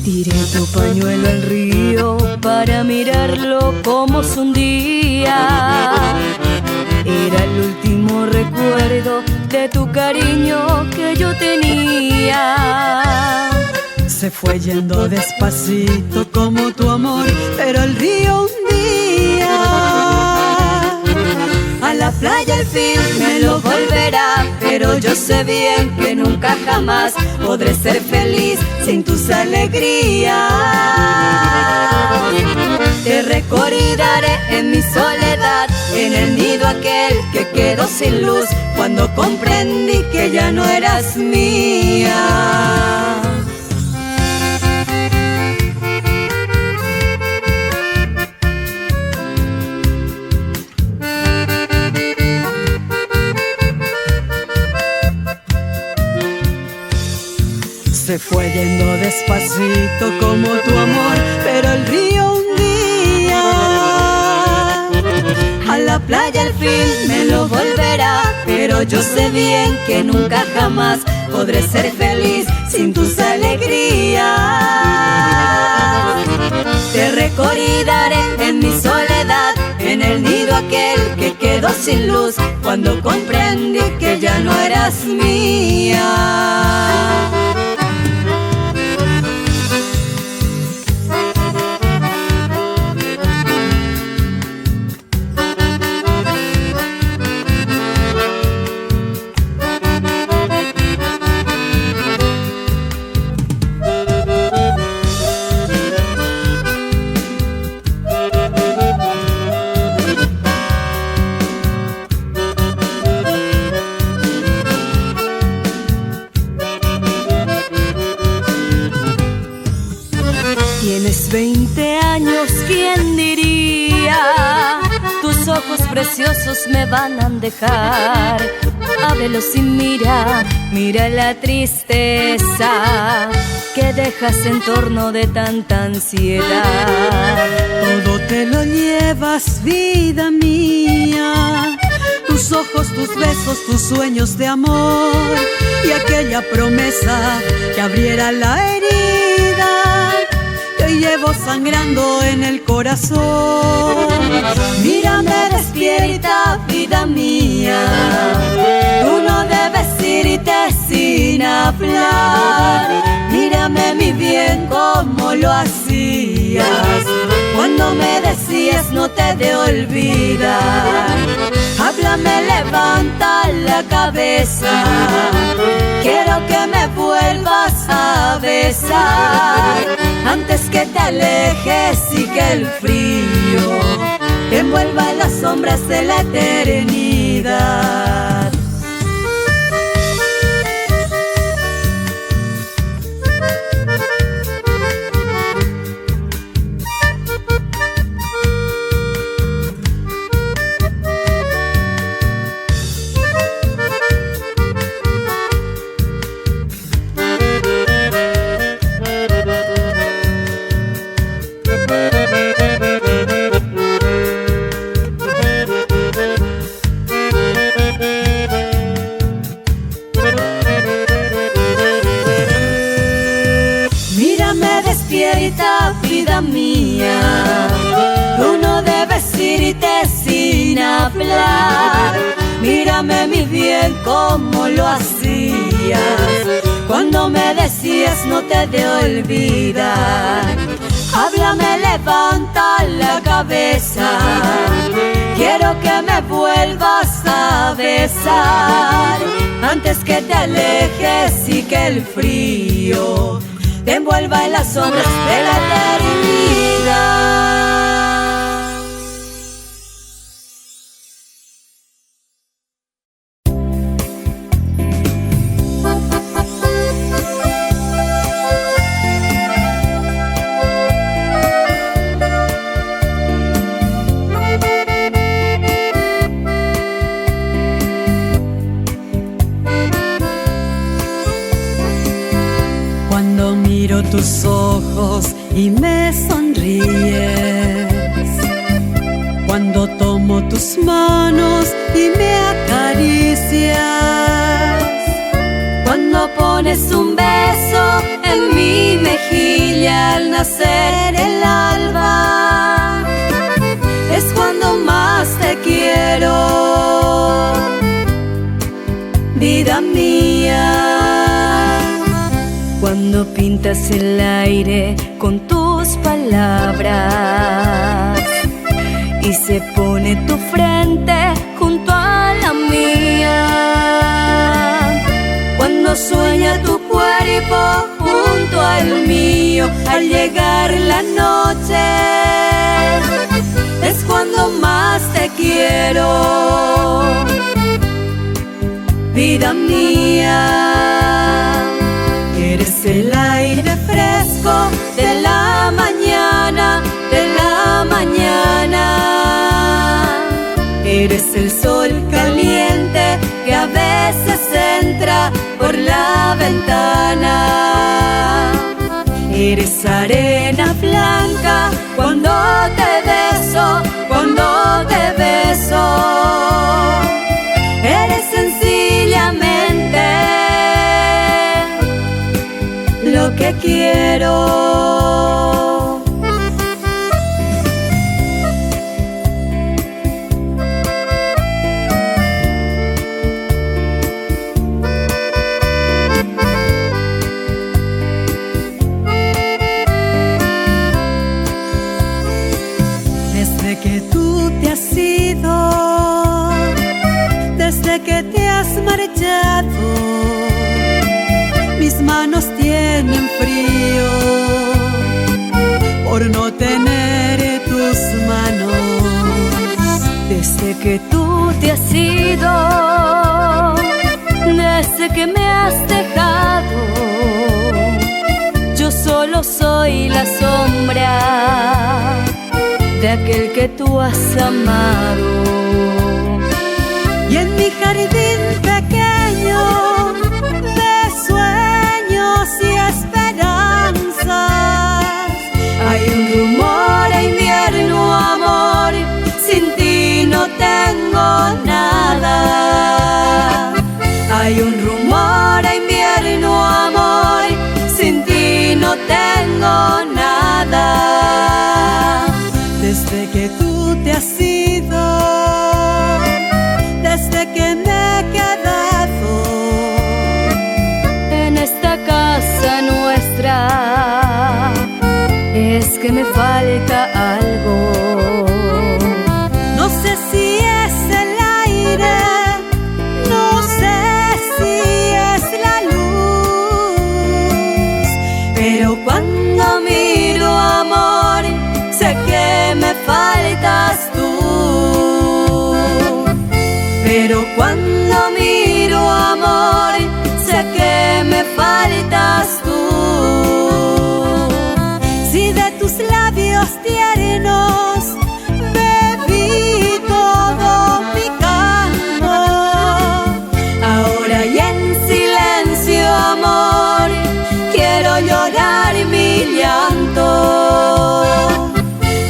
Tiré tu pañuelo al río para mirarlo como se hundía. Era el último recuerdo de tu cariño que yo tenía. Se fue yendo despacito como tu amor, pero el río hundía. A la playa al fin me lo volverá, pero yo sé bien que nunca jamás podré ser feliz sin tus alegrías. Te recordaré en mi soledad, en el nido aquel que quedó sin luz, cuando comprendí que ya no eras mía. Se fue yendo despacito como tu amor, pero el río hundía. A la playa al fin me lo volverá, pero yo sé bien que nunca jamás podré ser feliz sin tus alegrías. Te recordaré en mi soledad, en el nido aquel que quedó sin luz, cuando comprendí que ya no eras mía. Tienes 20 años, ¿quién diría? Tus ojos preciosos me van a dejar. Ábrelos y mira, mira la tristeza que dejas en torno de tanta ansiedad. Todo te lo llevas, vida mía. Tus ojos, tus besos, tus sueños de amor y aquella promesa que abriera la herida que llevo sangrando en el corazón. Mírame despierta, vida mía, tú no debes irte sin hablar. Mírame mi bien como lo hacías cuando me decías no te de olvidar. Háblame, levanta la cabeza, quiero que me vuelvas a besar antes que te alejes y que el frío te envuelva en las sombras de la eternidad. Vida mía, tú no debes irte sin hablar. Mírame mi bien como lo hacías cuando me decías no te de olvidar. Háblame, levanta la cabeza, quiero que me vuelvas a besar antes que te alejes y que el frío te envuelva en las sombras de la eternidad. Cuando miro tus ojos y me sonríes, cuando tomo tus manos y me acaricias, cuando pones un beso en mi mejilla al nacer el alba, es cuando más te quiero, vida mía. Cuando pintas el aire con tus palabras y se pone tu frente junto a la mía, cuando sueña tu cuerpo junto al mío, al llegar la noche, es cuando más te quiero, vida mía. Eres el aire fresco de la mañana, de la mañana. Eres el sol caliente que a veces entra por la ventana. Eres arena blanca cuando te beso, cuando te beso. Eres sencillamente lo que quiero. Desde que tú te has ido, desde que te has marchado, mis manos tienen frío por no tener tus manos. Desde que tú te has ido, desde que me has dejado, yo solo soy la sombra de aquel que tú has amado. Y en mi jardín pequeño de sueños y esperanzas hay un rumor a invierno, amor, sin ti no tengo nada. Hay un rumor a invierno, amor, sin ti no tengo nada. Desde que tú te has ido, desde que me he quedado en esta casa nuestra, es que me falta algo. No sé si es el aire, no sé si es la luz, pero cuando miro, amor, sé que me faltas tú. Pero cuando miro, amor, sé que me faltas tú. Si de tus labios tiernos bebí todo mi canto, ahora y en silencio, amor, quiero llorar mi llanto.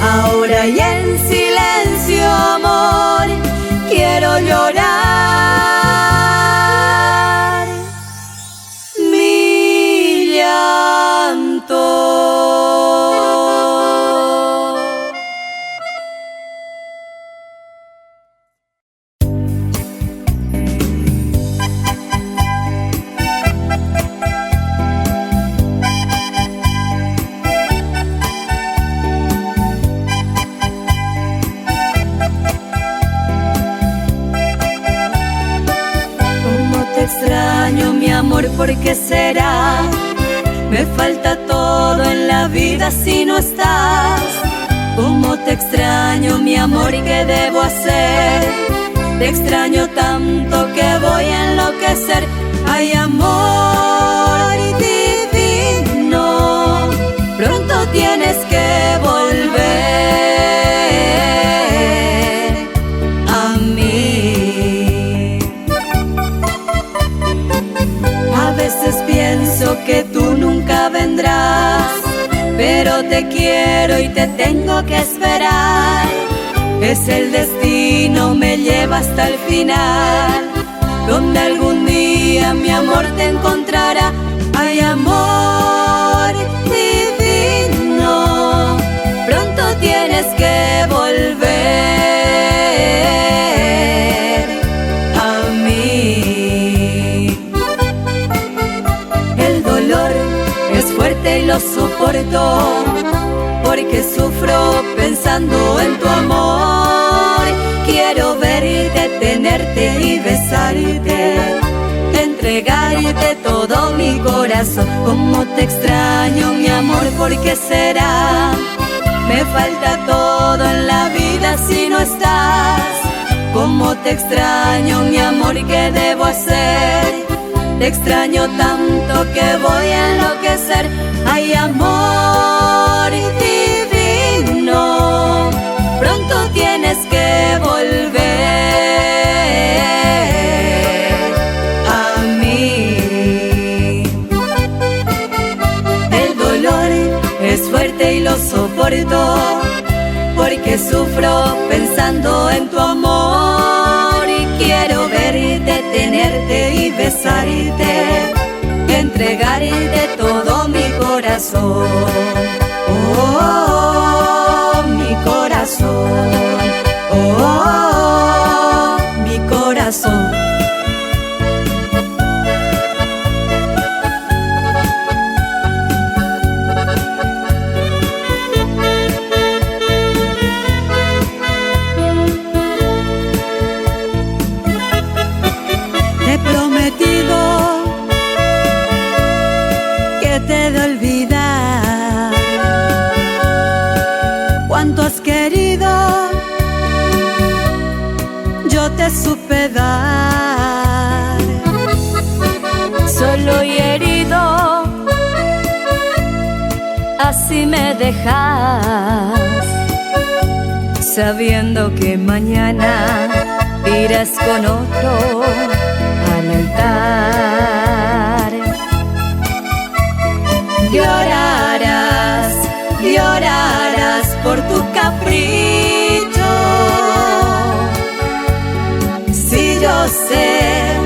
Ahora y en silencio, amor, quiero llorar mi llanto. Extraño mi amor, ¿por qué será? Me falta todo en la vida si no estás. Cómo te extraño mi amor, ¿y qué debo hacer? Te extraño tanto que voy a enloquecer. Ay, amor divino, pronto tienes que volver a mí. A veces pienso que tú nunca vendrás, pero te quiero y te tengo que esperar. Es el destino, me lleva hasta el final, donde algún día mi amor te encontrará. Hay amor divino, pronto tienes que volver a mí. El dolor es fuerte y lo soporto, porque sufro pensando en tu amor. Quiero verte, tenerte y besarte, entregarte todo mi corazón. Cómo te extraño, mi amor, ¿por qué será? Me falta todo en la vida si no estás. Cómo te extraño, mi amor, ¿qué debo hacer? Te extraño tanto que voy a enloquecer. Hay amor divino, pronto tienes que volver a mí. El dolor es fuerte y lo soporto, porque sufro pensando en tu amor. Y quiero verte, tenerte y besarte, entregarte todo mi corazón. Oh, oh, oh, mi corazón. Oh, oh, oh, mi corazón. Te he prometido que te he de olvidar. Cuánto has querido, yo te supe dar. Solo y herido, así me dejas, sabiendo que mañana irás con otro al altar. Llorarás, llorarás por tu capricho. Si yo sé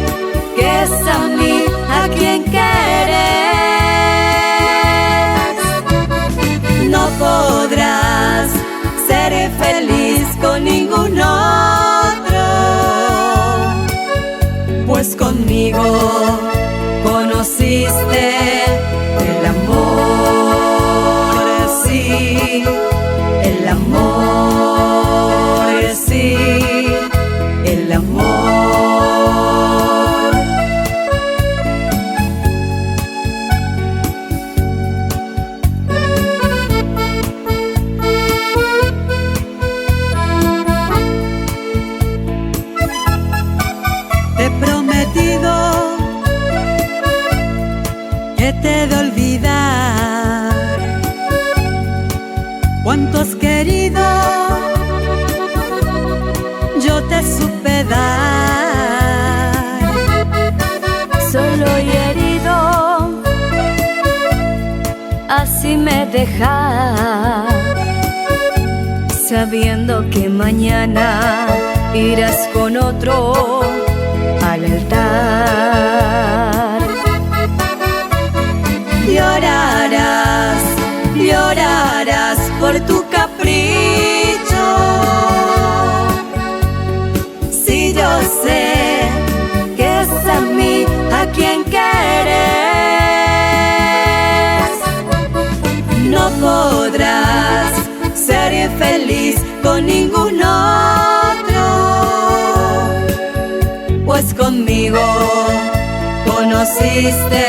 que es a mí a quien quieres, no podrás ser feliz con ningún otro, pues conmigo conociste el amor, sí, el amor, sí, el amor. Te he prometido que te he de olvidar. Cuánto has querido, yo te supe dar. Solo y herido, así me dejas, sabiendo que mañana irás con otro al altar. Llorarás, llorarás por tu capricho. Si yo sé que es a mí a quien quieres, no podrás ser feliz con ningún otro, pues conmigo conociste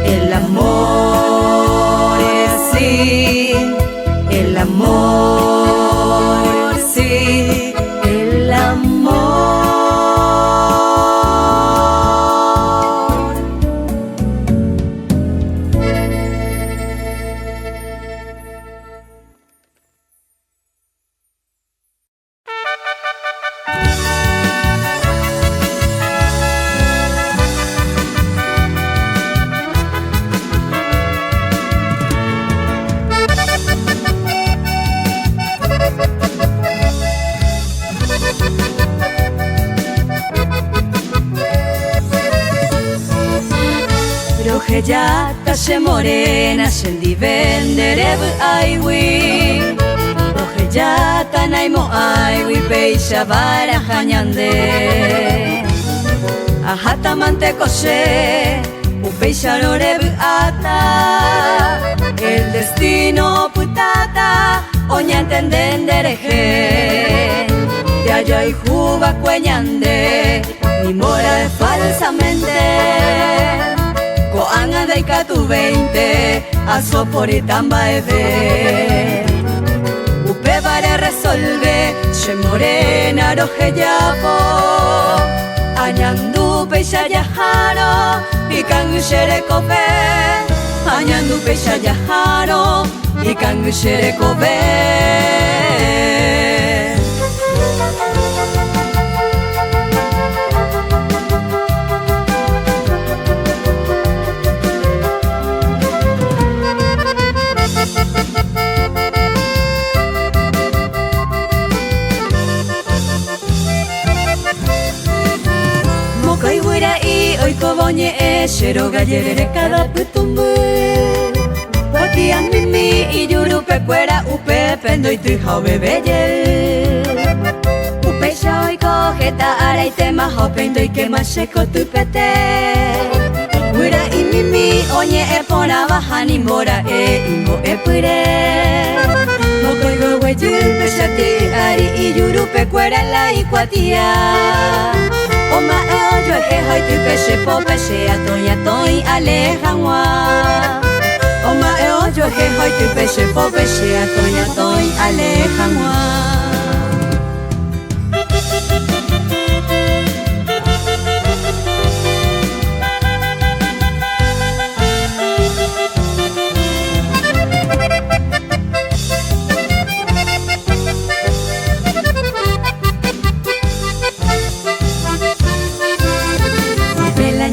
el amor, sí, el amor, sí, el amor. Rojellata she morena shendi venderebu aiwi Rojellata naimo aiwi peixa barajanyande Ajata manteko she upeixa lorebu ata El destino putata oña entendendereje Ya yo y juba cueñande Ni mora falsamente Koanga deika tu 20 Aso poritamba eve Upe vare resolve She morena roje yapo Añandu peixa yajaro Ikan ushere kope Añandu peixa yajaro Ikan ushere kope Oikoboñe e shero gallerere cada putumbu Potian mimi y yurupe cuera upe pendo y tu jaube belle Upe sha oiko jeta araite maho pendo y que masheko tu pete Ura y mimi oñe e pona baja ni mora e ingo e pure Mokoigo guayupe shati ari y yurupe cuera la ikuatia Oma eo yo he hoi tu peshe po peshe atoy alejangwa Oma eo yo he hoi tu peshe po peshe atoy alejangwa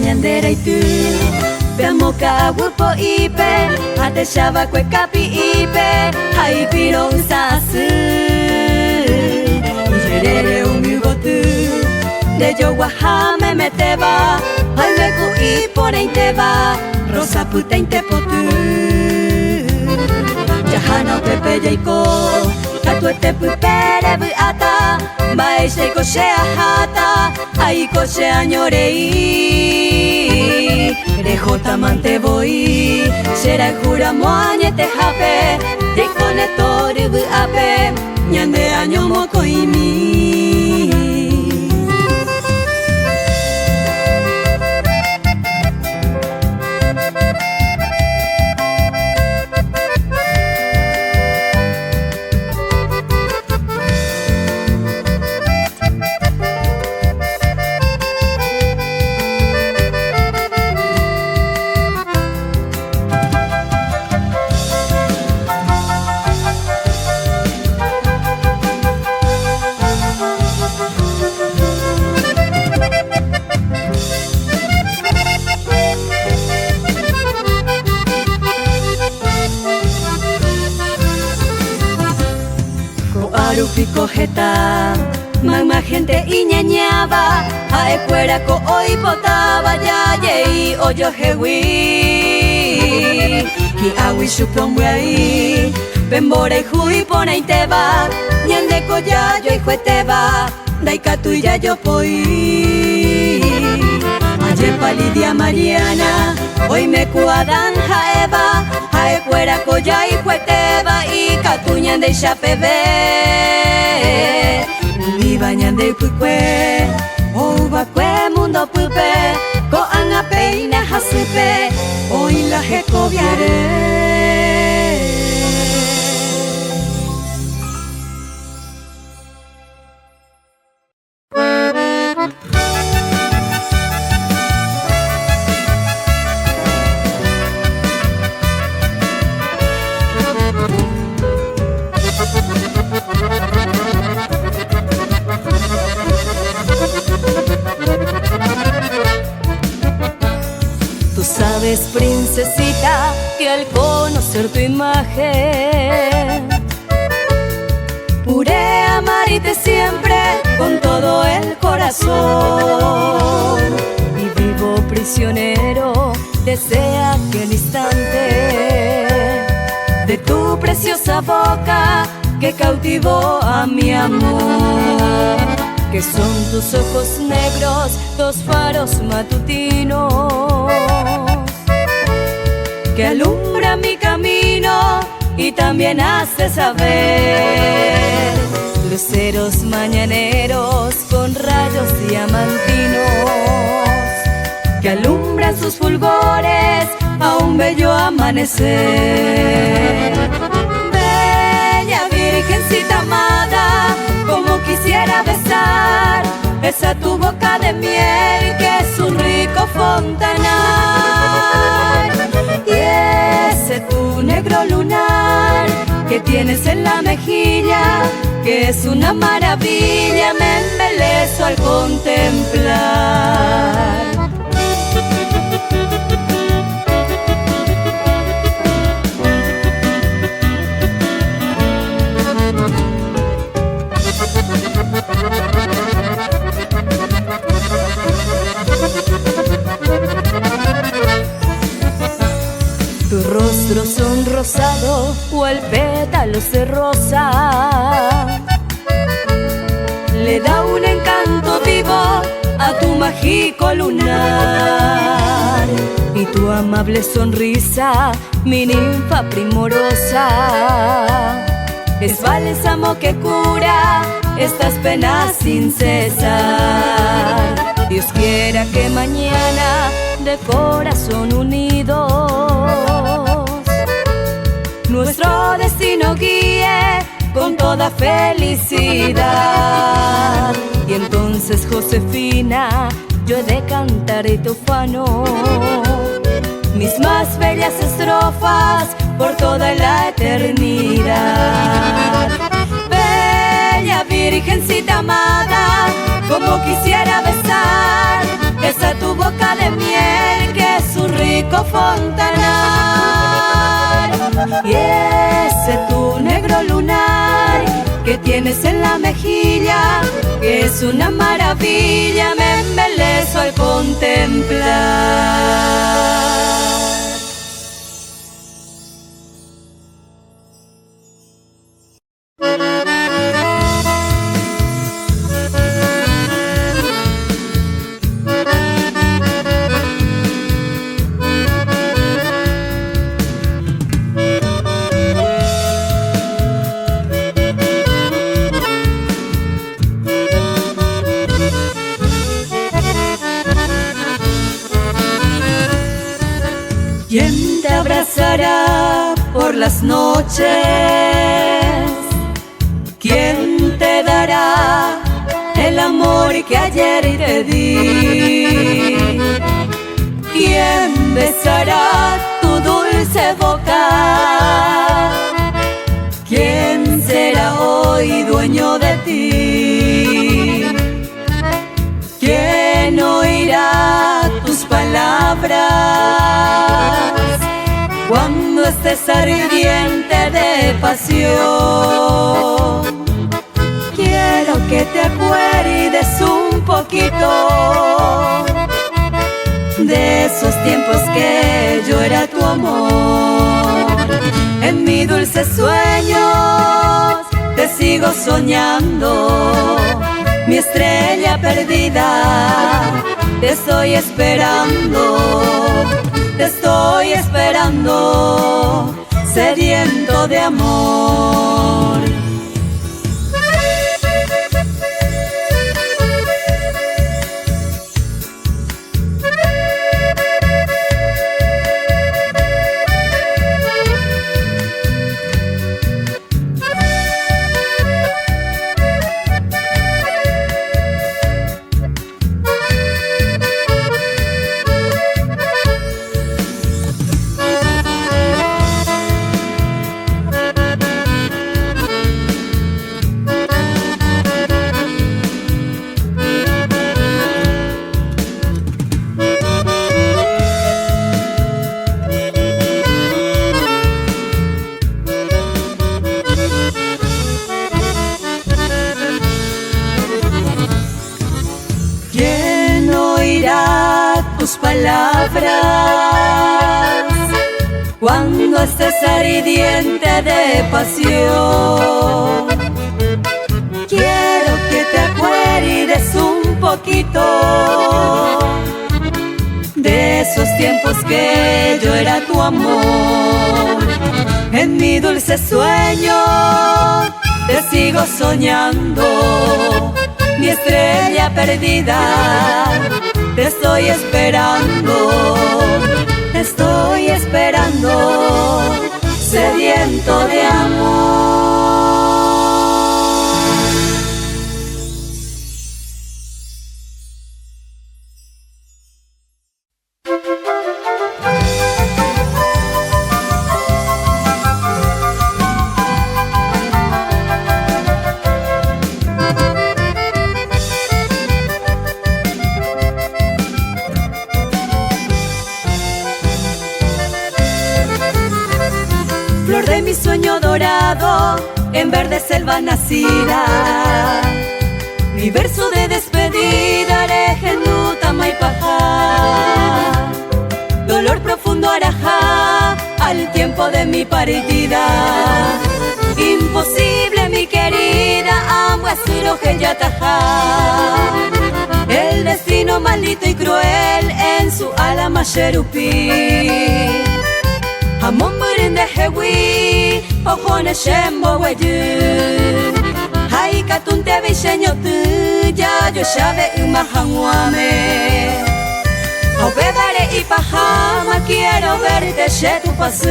Ñandera y tú Veamos kawapo ipe Ate shaba kwe kapi ipe Hai piro unsasu Yerere umigo tu De yo wahame meteba Hai meku ipore inteba Rosa puta intepotu Jahano pepe yaiko Katuete pupere bu ata Bae sheiko shea hata Aiko shea ñorei Rejota mante voy Shera jura moañe te jape Dikone toru bu ape Ñande año moko imi Pico jeta, mamá gente iñañaba, ae fuera ko oi potaba ya yei oyo hewi, ki awi supomwe ai, bembore hui pona iteba, ñande ko ya yo ijueteba, daika tu ya yo poi. Ayer palidia Mariana, hoy me cuadan jaeva, ae fuera ko ya ijueteba y katuñan de chapebe. Bañande pukwe, oba kwe mundo pupe, ko anga peina hasupe, hoy la jecoviaré. Sabes, princesita, que al conocer tu imagen pude amarte siempre con todo el corazón y vivo prisionero desea aquel instante de tu preciosa boca que cautivó a mi amor, que son tus ojos negros, dos faros matutinos que alumbra mi camino y también hace saber luceros mañaneros con rayos diamantinos que alumbran sus fulgores a un bello amanecer. Bella virgencita amada, como quisiera besar esa tu boca de miel que es un rico fontanar, y ese tu negro lunar que tienes en la mejilla, que es una maravilla, me embelezo al contemplar. Tu rostro sonrosado o el pétalo de rosa le da un encanto vivo a tu mágico lunar, y tu amable sonrisa, mi ninfa primorosa, es bálsamo que cura estas penas sin cesar. Dios quiera que mañana de corazón unidos nuestro destino guíe con toda felicidad, y entonces Josefina yo he de cantar tu ufano mis más bellas estrofas por toda la eternidad. Bella virgencita amada, como quisiera besar esa tu boca de miel que es un rico fontanar, y ese tu negro lunar que tienes en la mejilla, que es una maravilla, me embelezo al contemplar. ¿Quién te abrazará por las noches? ¿Quién te dará el amor que ayer te di? ¿Quién besará tu dulce boca? ¿Quién será hoy dueño de ti? ¿Quién oirá tus palabras cuando estés ardiente de pasión? Quiero que te acuerdes un poquito de esos tiempos que yo era tu amor. En mis dulces sueños te sigo soñando, mi estrella perdida, te estoy esperando, sediento de amor. tus palabras. Cuando estés ardiente de pasión, quiero que te acuerdes un poquito de esos tiempos que yo era tu amor. En mi dulce sueño te sigo soñando, mi estrella perdida, te estoy esperando, sediento de amor. Flor de mi sueño dorado, en verde selva nacida, mi verso de despedida, Arejenuta Maipaja. Dolor profundo arajá, al tiempo de mi partida. Imposible mi querida, Amhuasiro Yatajá. El destino maldito y cruel en su alma Xerupí. Amon burinde hewi, ojone shembo weyu. Haikatun te viseño tu, ya yo sabe umahanguame. Obedare y pajama, quiero verte she tu pasu.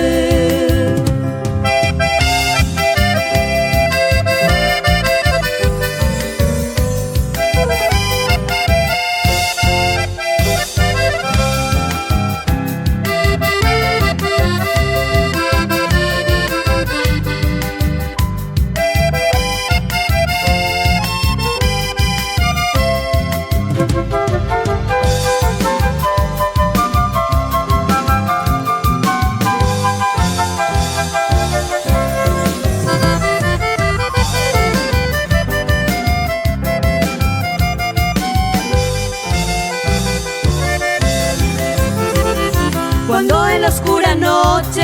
Cuando en la oscura noche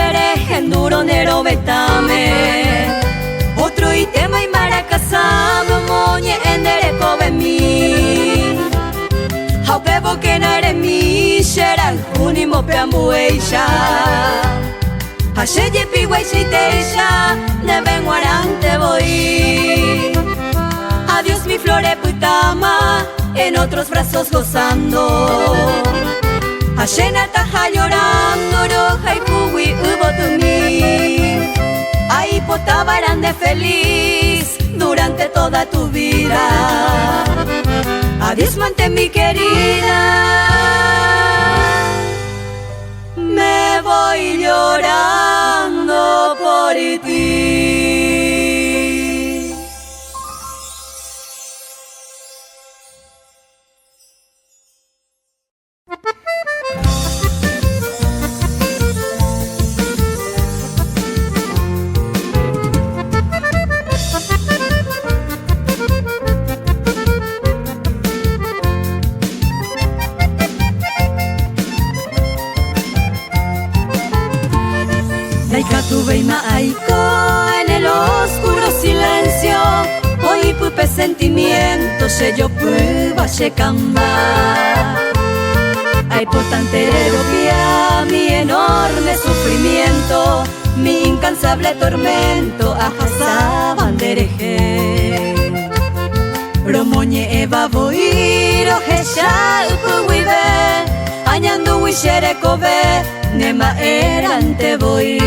enduro nero betame, otro itema y maracasado moñe endereco bemi. Haupebo que nare mi sheran unimo peambueisha. Haseye pihueisha deben guarante voy. Adiós mi flore putama, en otros brazos gozando. Ashena taja llorando, roja y puwi ubotumi. Ahí potabarán de feliz durante toda tu vida. Adiós, mante mi querida. Me voy llorando por ti. En el oscuro silencio, hoy pupe sentimiento, se yo puba se camba. Ay, potantero vía mi enorme sufrimiento, mi incansable tormento, ajasaban dereje. Bromoñe eva voiro, jesha upuive, añando wishere kobe, nema erante voy.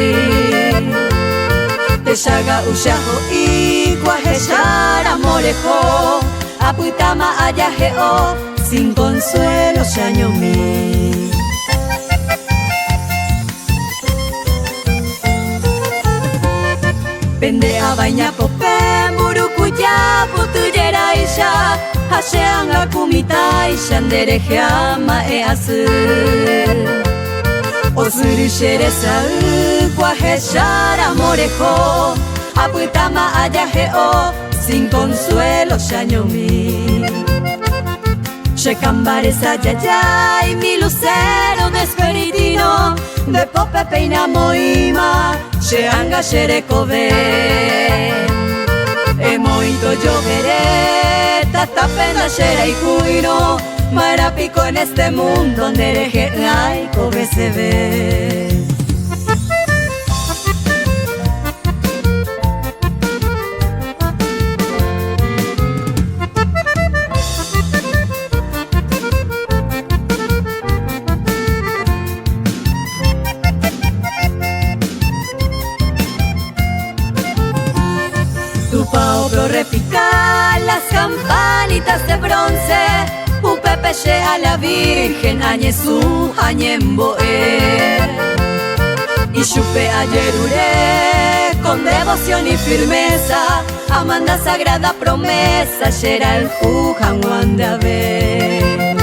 Teshaga ushaho igua heshara morejo, aputama ayajeo, sin consuelo shañomi. Pende a baña pope, murukuya putuyera isha, hasheanga kumita isha ndereje ama easu. Osuri sheresa guajeshara morejo, aputama ayajeo, sin consuelo shañomi. Cambares ayayay, mi lucero desperitino, de pope peina moima, sheanga sherekove. Emoito lloveré, tatapena shera y cuino, marapico en este mundo, nereje ay, kobe se ve. Pablo repica las campanitas de bronce, un pepeche a la Virgen, añezú, añemboe. Y chupe a Yeruré con devoción y firmeza, amanda sagrada promesa, shera el jujan wandabe.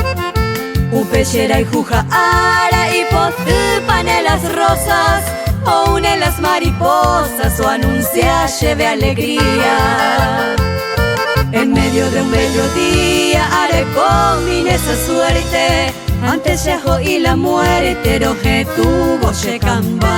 Upe shera y juja ara y potupan en las rosas, o une las mariposas o anuncia lleve alegría. En medio de un bello día haré con esa suerte, antes Yeho y la muerte roje tuvo Shekamba.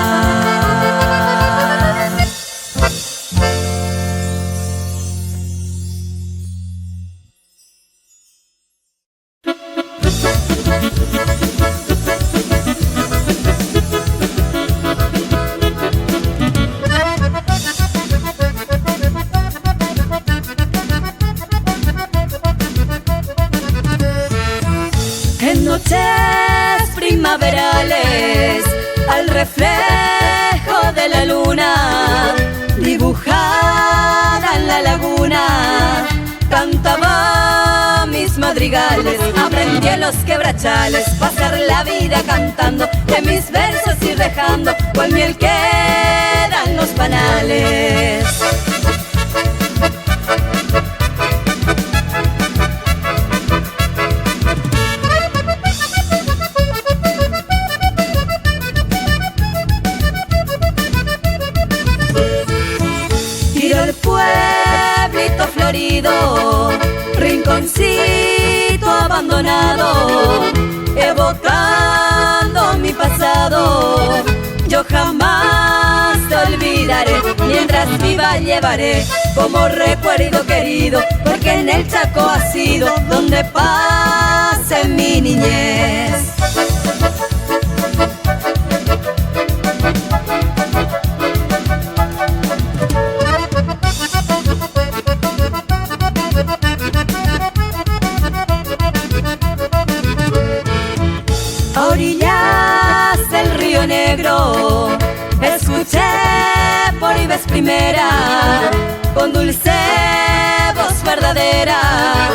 Noches primaverales, al reflejo de la luna, dibujada en la laguna, cantaba mis madrigales, aprendí en los quebrachales, pasar la vida cantando de mis versos y dejando, cual miel quedan los panales. Rinconcito abandonado, evocando mi pasado. Yo jamás te olvidaré, mientras viva llevaré como recuerdo querido, porque en el Chaco ha sido donde pasé mi niñez. A orillas del Río Negro escuché por vez primera, con dulce voz verdadera,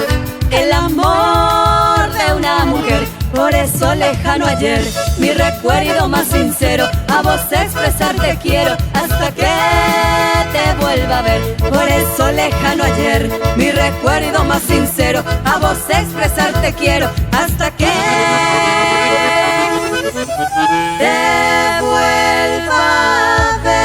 el amor de una mujer. Por eso lejano ayer, mi recuerdo más sincero, a vos expresar te quiero hasta que te vuelva a ver. Por eso lejano ayer, mi recuerdo más sincero, a vos expresar te quiero hasta que te vuelva a ver.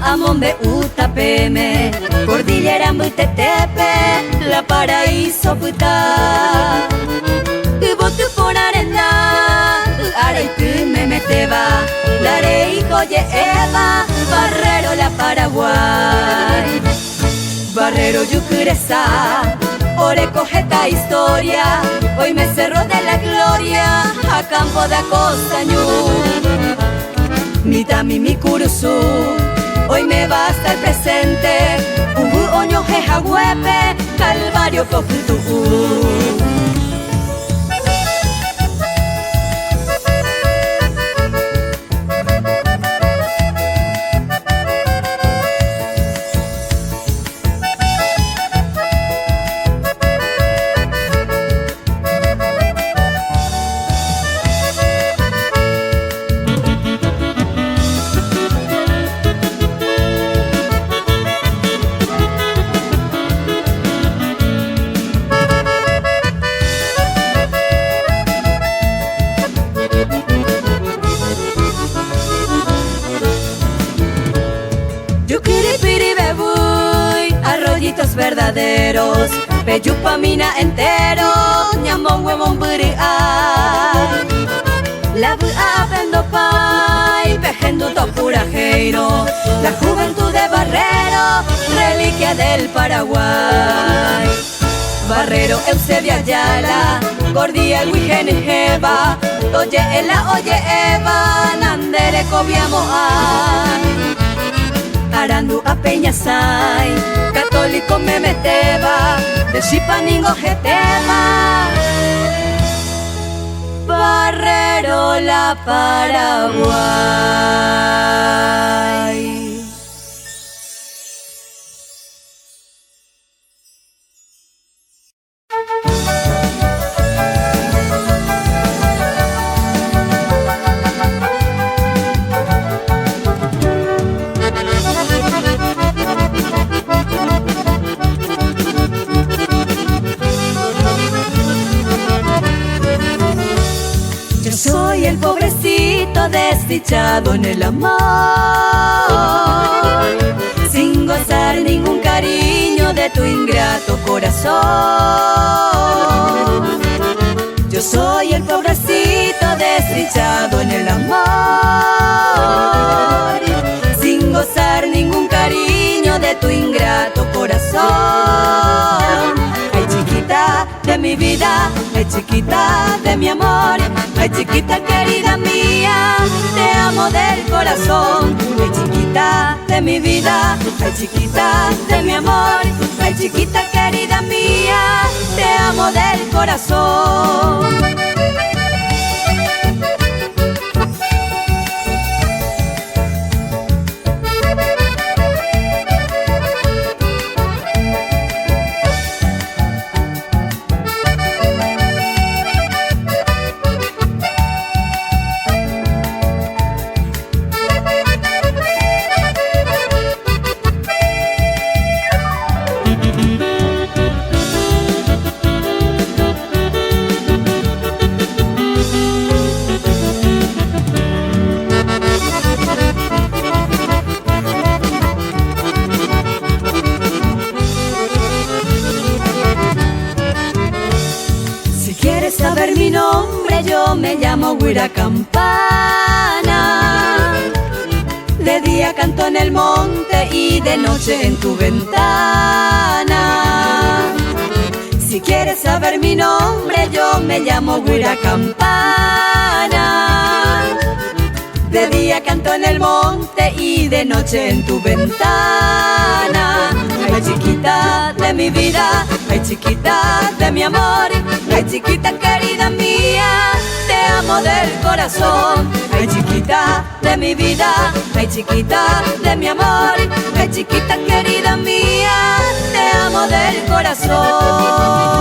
Amombe Utapeme, Cordillera Mutetepe, La Paraíso Puta. Botu por arena, Areitu me meteba, La Reico Eva, Barrero la Paraguay. Barrero Yucuresa, Oreco Jeta Historia, hoy me cerró de la gloria, a campo de Acostañú. Mitami mi Curuzú, hoy me basta el presente. Oño jeja huepe, Calvario Cofutu. arroz, peyupamina entero, ñamo huevón buriay. La bua vendo pay, pejendo topurajeiro, la juventud de Barrero, reliquia del Paraguay. Barrero, Eusebia Ayala, Gordía, el Jeva, oye Ela, oye Eva, Nandere, Cobiamo, ay. Arandu a Peñasay, católico me meteba, de Chipaningo Getema. Barrero, la Paraguay. Soy el pobrecito desdichado en el amor, sin gozar ningún cariño de tu ingrato corazón. Yo soy el pobrecito desdichado en el amor, sin gozar ningún cariño de tu ingrato corazón. Ay, chiquita de mi vida, ay, chiquita de mi amor, ay, chiquita querida mía, te amo del corazón. Ay, chiquita de mi vida, ay, chiquita de mi amor, ay, chiquita querida mía, te amo del corazón. Saber mi nombre, yo me llamo Guira Campana. De día canto en el monte y de noche en tu ventana. Si quieres saber mi nombre, yo me llamo Guira Campana. De día canto en el monte y de noche en tu ventana. Ay, chiquita de mi vida, ay, chiquita de mi amor, ay, chiquita querida mía, te amo del corazón. Ay, chiquita de mi vida, ay, chiquita de mi amor, ay, chiquita querida mía, te amo del corazón.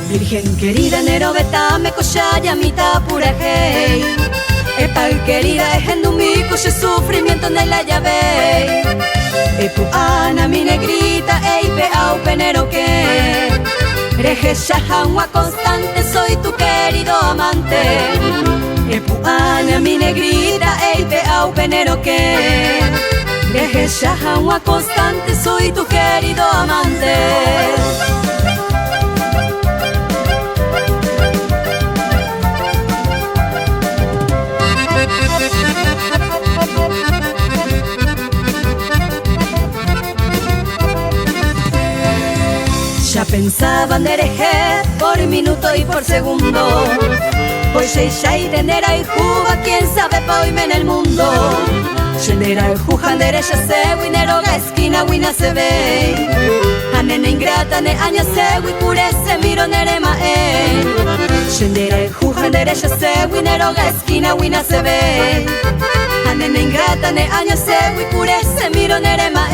Virgen querida, nero betame cochaya mita pura hey. Epal querida, ejendumi coche sufrimiento en la llave. Epu ana mi negrita, eipe au penero que. Reje shahangua constante, soy tu querido amante. Epu ana mi negrita, eipe au penero que. Reje shahangua constante, soy tu querido amante. Ya pensaban de hereje por minuto y por segundo. Hoy ya y tendera y juga, quién sabe pa' en el mundo. Shendera y jujan derecha se winero ga esquina wina se ve. Anene ingrata ne aña se wikure se miro nerema Shendera y jujan derecha se winero ga esquina wina se ve. Anene ingrata ne aña se wikure se miro nerema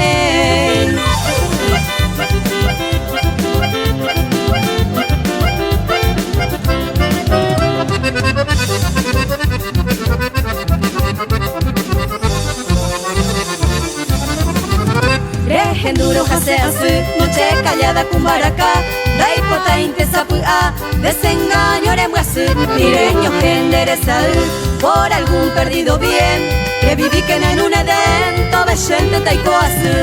enduro haseasu, noche callada cumbaraca, raipota intesapua, desengaño remuasu, mireño enderezar, por algún perdido bien, que viví que en un edén, toda gente taikoasu.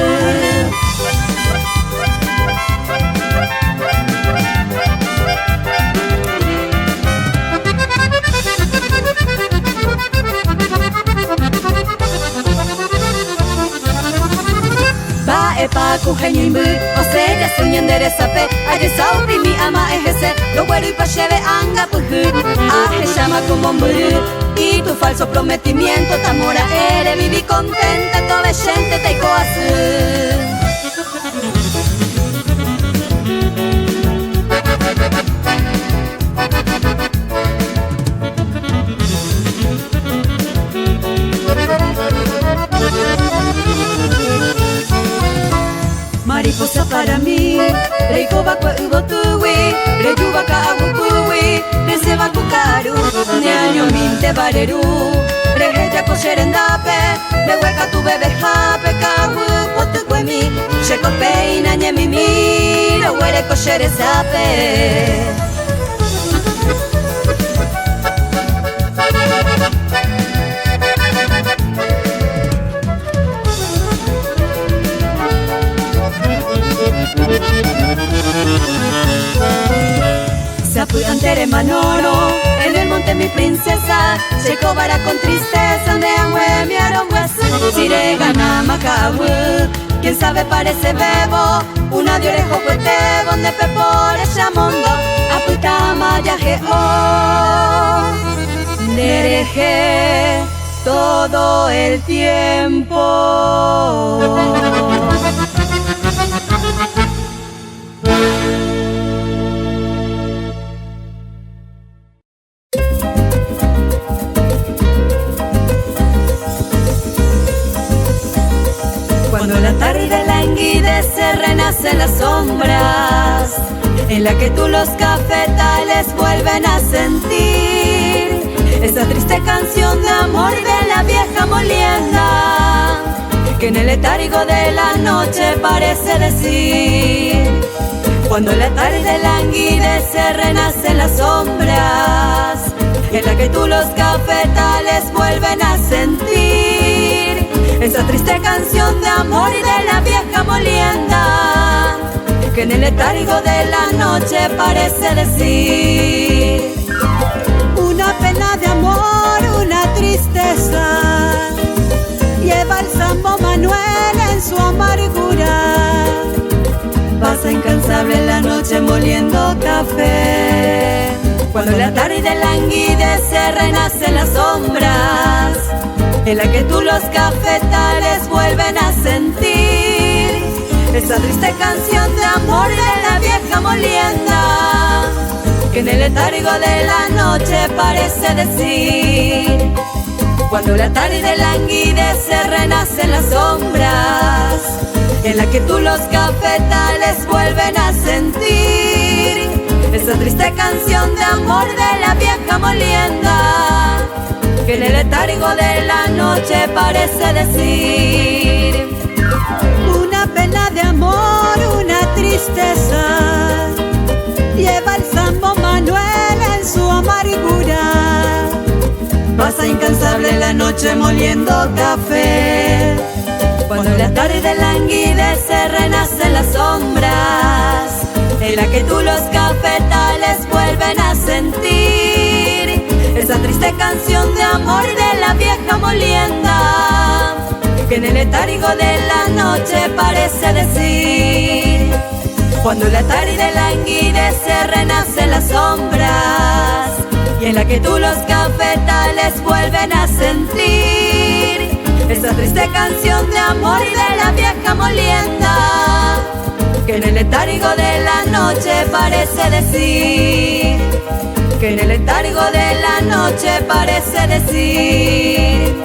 Epa kujeñimbu, osella suño enderezape, aye saupi mi ama ejese, lo güero y pacheve anga puju, aje llama como mburu, y tu falso prometimiento tamora ere, viví contenta, toda gente taikoasu. Mariposa para mí, reikoba kwa ubotui, reyuba ka agupui, neseba kukaru, neaño minte bareru, reheya kosherendape, behueca tu bebe jape, kawu potu kwemi, sheko peina nyemimi, lo huere kosherezape. Sapu antere manoro, en el monte mi princesa, se cobara con tristeza, de agüe mi aronguasu, sirega namacawu, quién sabe parece bebo, una de orejo cuete, donde pepore chamondo, aputama yaje o, dereje todo el tiempo. Cuando la tarde languidece renace las sombras, en la que tú los cafetales vuelven a sentir esa triste canción de amor y de la vieja molienda, que en el letargo de la noche parece decir. Cuando la tarde languidece renacen las sombras, en la que tú los cafetales vuelven a sentir esa triste canción de amor y de la vieja molienda, que en el letargo de la noche parece decir. Una pena de amor, una tristeza, lleva el Sambo Manuel en su amargura. Pasa incansable la noche moliendo café. Cuando la tarde languidece renacen las sombras, en la que tú los cafetales vuelven a sentir esa triste canción de amor de la vieja molienda, que en el letargo de la noche parece decir. Cuando la tarde languidece renacen las sombras, en la que tú los cafetales vuelven a sentir esa triste canción de amor de la vieja molienda, que en el letargo de la noche parece decir. Una pena de amor, una tristeza, lleva el Sambo Manuel en su amargura. Pasa incansable la noche moliendo café. Cuando la tarde languidece renacen las sombras, en la que tú los cafetales vuelven a sentir esa triste canción de amor de la vieja molienda, que en el letargo de la noche parece decir. Cuando la tarde languidece renacen las sombras, y en la que tú los cafetales vuelven a sentir esa triste canción de amor y de la vieja molienda, que en el letargo de la noche parece decir. Que en el letargo de la noche parece decir.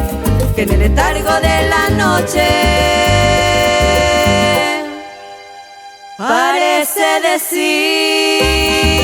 Que en el letargo de la noche parece decir.